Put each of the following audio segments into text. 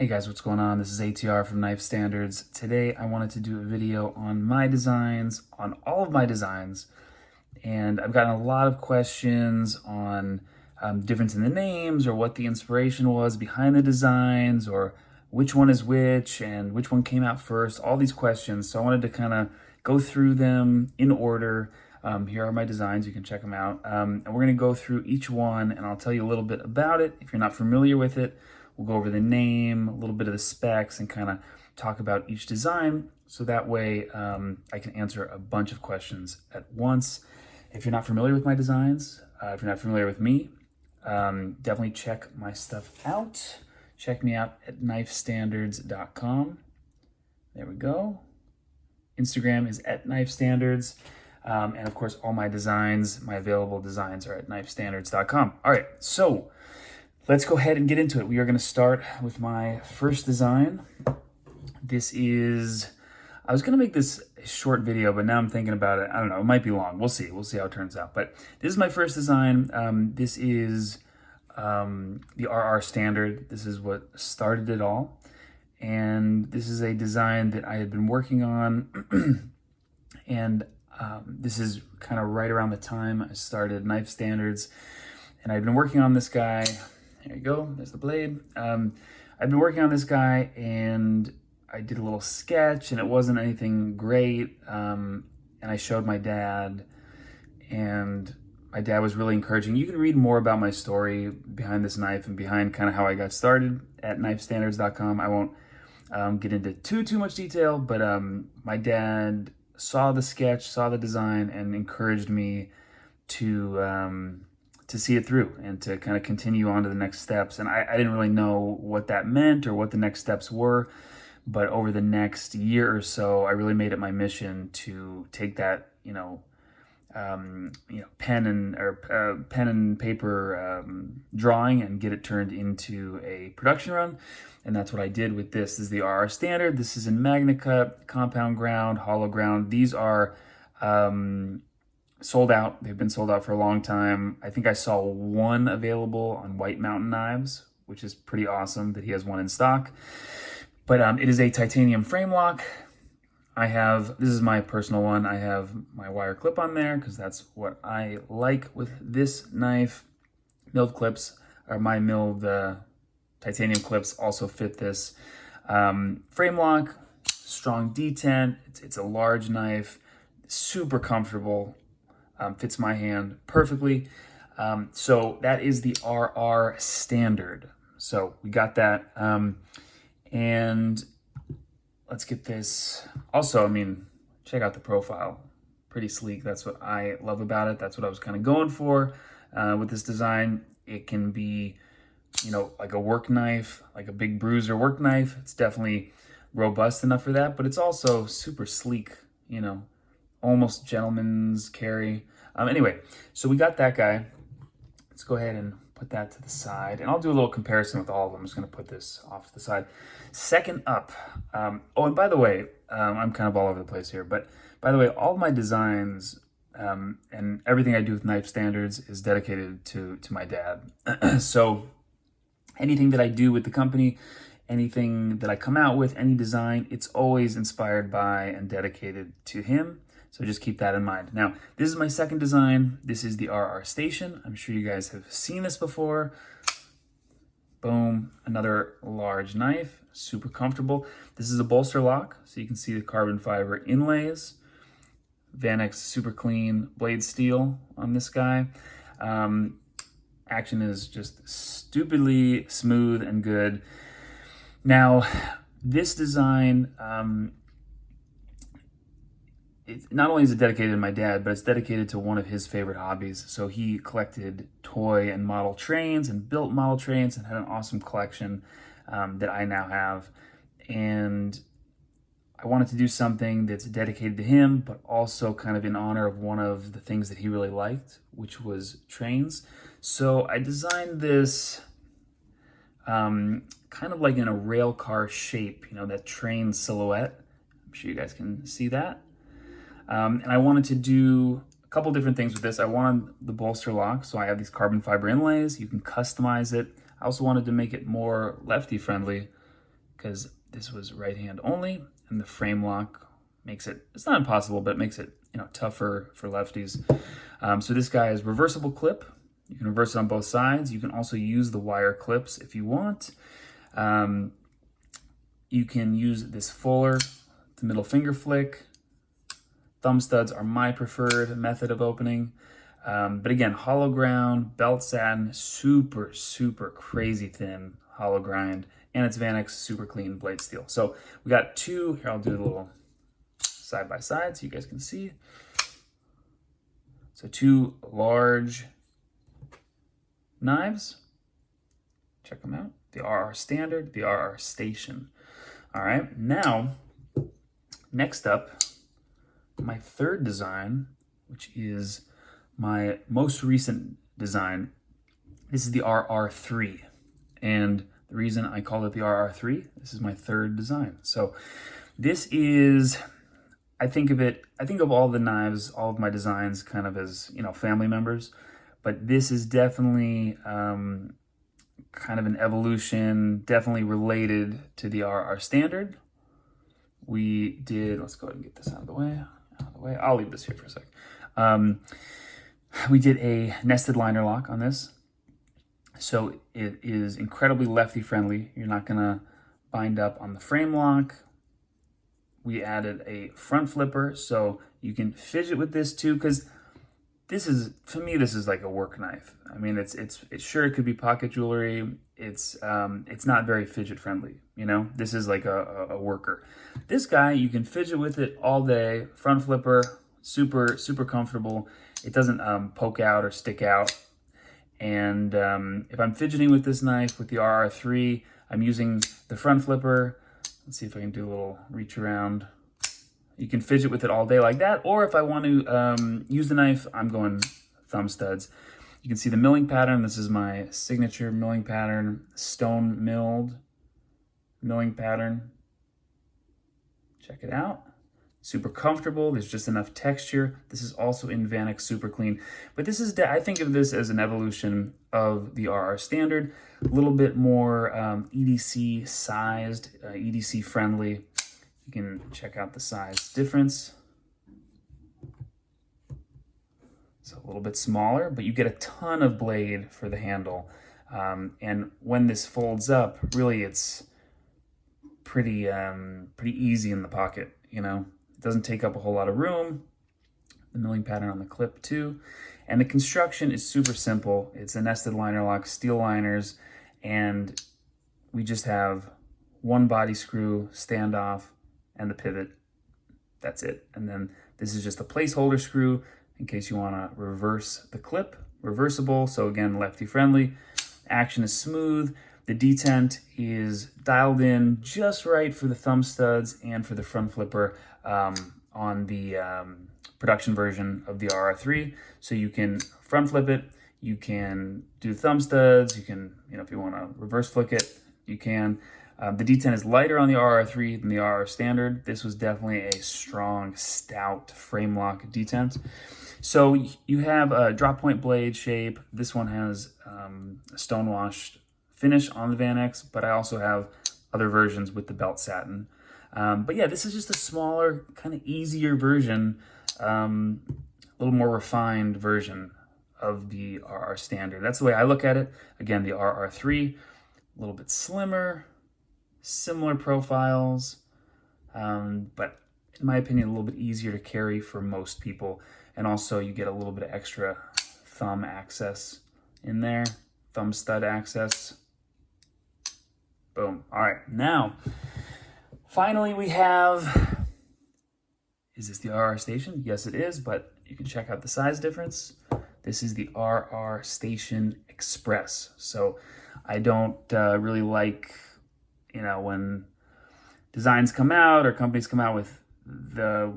Hey guys, what's going on? This is ATR from Knife Standards. Today I wanted to do a video on my designs, on all of my designs, and I've gotten a lot of questions on difference in the names or what the inspiration was behind the designs or which one is which and which one came out first, all these questions. So I wanted to kind of go through them in order. Here are my designs, you can check them out. And we're gonna go through each one and I'll tell you a little bit about it. If you're not familiar with it, we'll go over the name, a little bit of the specs, and kind of talk about each design. So that way I can answer a bunch of questions at once. If you're not familiar with my designs, if you're not familiar with me, definitely check my stuff out. Check me out at knifestandards.com. There we go. Instagram is at knifestandards. And of course, all my designs, my available designs are at knifestandards.com. All right, so let's go ahead and get into it. We are going to start with my first design. This is, I was going to make this a short video, but now I'm thinking about it. I don't know, it might be long. We'll see. We'll see how it turns out. But this is my first design. This is the RR Standard. This is what started it all. And this is a design that I had been working on. And this is kind of right around the time I started Knife Standards. And I've been working on this guy. There you go, there's the blade. I've been working on this guy and I did a little sketch and it wasn't anything great. And I showed my dad and my dad was really encouraging. You can read more about my story behind this knife and behind kind of how I got started at knifestandards.com. I won't get into too much detail, but my dad saw the sketch, saw the design, and encouraged me to see it through and to kind of continue on to the next steps. And I didn't really know what that meant or what the next steps were, but over the next year or so, I really made it my mission to take that, pen and paper drawing and get it turned into a production run. And that's what I did with this. This is the RR Standard. This is in Magna Cut, compound ground, hollow ground. These are sold out. They've been sold out for a long time. I think I saw one available on White Mountain Knives, which is pretty awesome that he has one in stock. But it is a titanium frame lock. This is my personal one. I have my wire clip on there because that's what I like with this knife. Milled clips, or my milled titanium clips also fit this. Frame lock, strong detent. It's a large knife, super comfortable. Fits my hand perfectly. So that is the RR Standard. So we got that. And let's get this. Also, check out the profile. Pretty sleek. That's what I love about it. That's what I was kind of going for with this design. It can be, like a work knife, like a big bruiser work knife. It's definitely robust enough for that, but it's also super sleek, almost gentleman's carry. Anyway, so we got that guy. Let's go ahead and put that to the side. And I'll do a little comparison with all of them. I'm just going to put this off to the side. Second up. And by the way, I'm kind of all over the place here. But by the way, all of my designs and everything I do with Knife Standards is dedicated to my dad. So anything that I do with the company, anything that I come out with, any design, it's always inspired by and dedicated to him. So just keep that in mind. Now, this is my second design. This is the RR Station. I'm sure you guys have seen this before. Boom, another large knife, super comfortable. This is a bolster lock, so you can see the carbon fiber inlays. Vanex super clean blade steel on this guy. Action is just stupidly smooth and good. Now, this design, it not only is it dedicated to my dad, but it's dedicated to one of his favorite hobbies. So he collected toy and model trains and built model trains and had an awesome collection that I now have. And I wanted to do something that's dedicated to him, but also kind of in honor of one of the things that he really liked, which was trains. So I designed this kind of like in a rail car shape, that train silhouette. I'm sure you guys can see that. And I wanted to do a couple different things with this. I wanted the bolster lock, so I have these carbon fiber inlays. You can customize it. I also wanted to make it more lefty friendly. because this was right hand only, and the frame lock makes it, it's not impossible, but it makes it, you know, tougher for lefties. So this guy is reversible clip. You can reverse it on both sides. You can also use the wire clips if you want. You can use this fuller, the middle finger flick. Thumb studs are my preferred method of opening. But again, hollow ground, belt satin, super, super crazy thin hollow grind, and it's Vanex super clean blade steel. So we got two, here I'll do a little side by side so you guys can see. So two large knives, check them out. The RR Standard, the RR Station. All right, now, next up, my third design, which is my most recent design. This is the RR3. And the reason I call it the RR3, this is my third design. So this is, I think of all the knives, all of my designs kind of as, you know, family members, but this is definitely kind of an evolution, definitely related to the RR Standard. We did, let's go ahead and get this out of the way. I'll leave this here for a sec. We did a nested liner lock on this. So it is incredibly lefty friendly. You're not gonna bind up on the frame lock. We added a front flipper, so you can fidget with this too, because this is, for me, this is like a work knife. I mean, it's sure, it could be pocket jewelry. It's not very fidget friendly, you know? This is like a worker. This guy, you can fidget with it all day. Front flipper, super, super comfortable. It doesn't poke out or stick out. And if I'm fidgeting with this knife, with the RR3, I'm using the front flipper. Let's see if I can do a little reach around. You can fidget with it all day like that, or if I want to use the knife, I'm going thumb studs. You can see the milling pattern. This is my signature milling pattern, stone milled milling pattern. Check it out. Super comfortable. There's just enough texture. This is also in Vanex Super Clean. But this is, I think of this as an evolution of the RR Standard. A little bit more EDC sized, EDC friendly. You can check out the size difference. It's a little bit smaller, but you get a ton of blade for the handle. And when this folds up, really it's pretty easy in the pocket, you know? It doesn't take up a whole lot of room. The milling pattern on the clip too. And the construction is super simple. It's a nested liner lock, steel liners, and we just have one body screw, standoff, and the pivot. That's it. And then this is just a placeholder screw in case you want to reverse the clip. Reversible, so again, lefty friendly. Action is smooth. The detent is dialed in just right for the thumb studs and for the front flipper on the production version of the RR3. So you can front flip it, you can do thumb studs, you can, you know, if you want to reverse flick it, you can. The detent is lighter on the RR3 than the RR Standard. This was definitely a strong, stout frame lock detent. So you have a drop point blade shape. This one has a stone washed finish on the Vanex, but I also have other versions with the belt satin. But yeah, this is just a smaller, kind of easier version, a little more refined version of the RR Standard. That's the way I look at it. Again, the RR3, a little bit slimmer, similar profiles, but in my opinion, a little bit easier to carry for most people. And also you get a little bit of extra thumb access in there, thumb stud access. Boom. All right, now, finally we have, is this the RR Station? Yes, it is, but you can check out the size difference. This is the RR Station Express. So I don't really like, you know, when designs come out or companies come out with the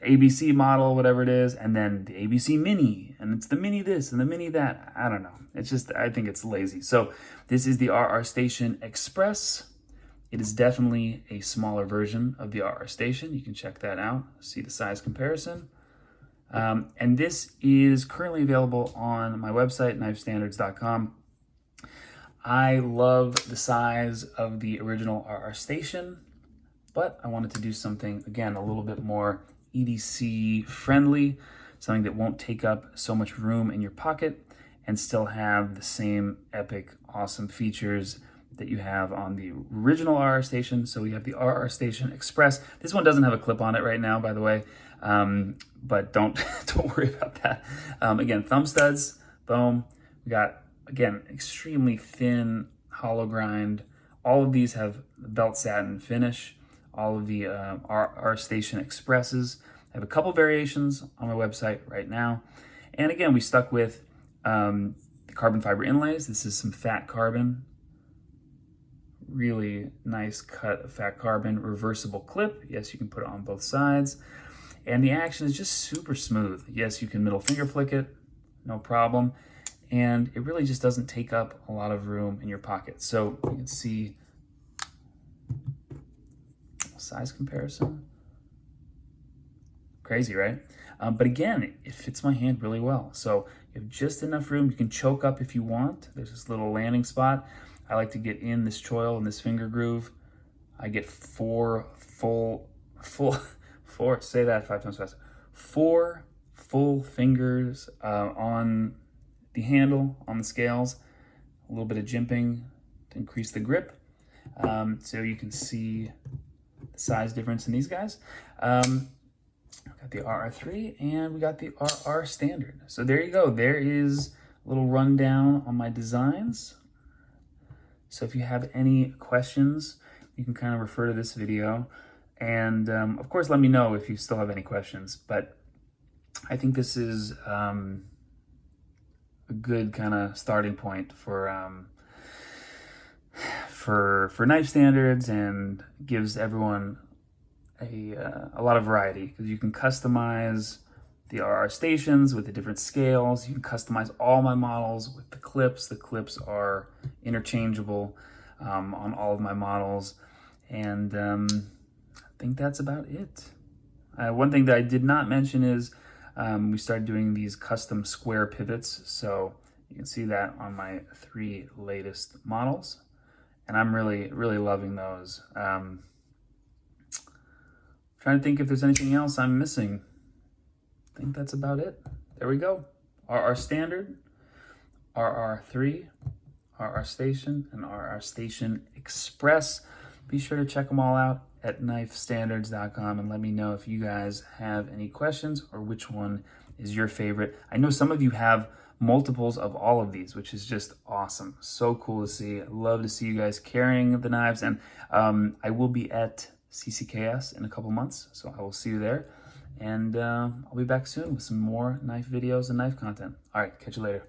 ABC model, whatever it is, and then the ABC Mini, and it's the Mini this and the Mini that. I don't know. It's just, I think it's lazy. So this is the RR Station Express. It is definitely a smaller version of the RR Station. You can check that out, see the size comparison. And this is currently available on my website, knifestandards.com. I love the size of the original RR Station, but I wanted to do something, again, a little bit more EDC friendly, something that won't take up so much room in your pocket and still have the same epic, awesome features that you have on the original RR Station. So we have the RR Station Express. This one doesn't have a clip on it right now, by the way, but don't worry about that. Again, thumb studs, boom. We got, again, extremely thin hollow grind. All of these have belt satin finish. All of the RR Station Expresses. I have a couple variations on my website right now. And again, we stuck with the carbon fiber inlays. This is some fat carbon. Really nice cut of fat carbon, reversible clip. Yes, you can put it on both sides. And the action is just super smooth. Yes, you can middle finger flick it, no problem. And it really just doesn't take up a lot of room in your pocket. So you can see size comparison. Crazy, right? But again, it fits my hand really well. So you have just enough room. You can choke up if you want. There's this little landing spot. I like to get in this choil, in this finger groove. I get four full, say that 5 times fast. 4 full fingers on the handle, on the scales. A little bit of jimping to increase the grip. So you can see the size difference in these guys. Got the RR3 and we got the RR Standard. So there you go. There is a little rundown on my designs. So if you have any questions, you can kind of refer to this video. And of course, let me know if you still have any questions. But I think this is a good kind of starting point for knife standards, and gives everyone a lot of variety, because you can customize the RR Stations with the different scales. You can customize all my models with the clips. The clips are interchangeable on all of my models. And I think that's about it. One thing that I did not mention is we started doing these custom square pivots. So you can see that on my 3 latest models. And I'm really, really loving those. Trying to think if there's anything else I'm missing. I think that's about it. There we go. RR Standard, RR3, RR Station, and RR Station Express. Be sure to check them all out at knifestandards.com and let me know if you guys have any questions or which one is your favorite. I know some of you have multiples of all of these, which is just awesome. So cool to see. I love to see you guys carrying the knives. And I will be at CCKS in a couple months, so I will see you there. And I'll be back soon with some more knife videos and knife content. All right, catch you later.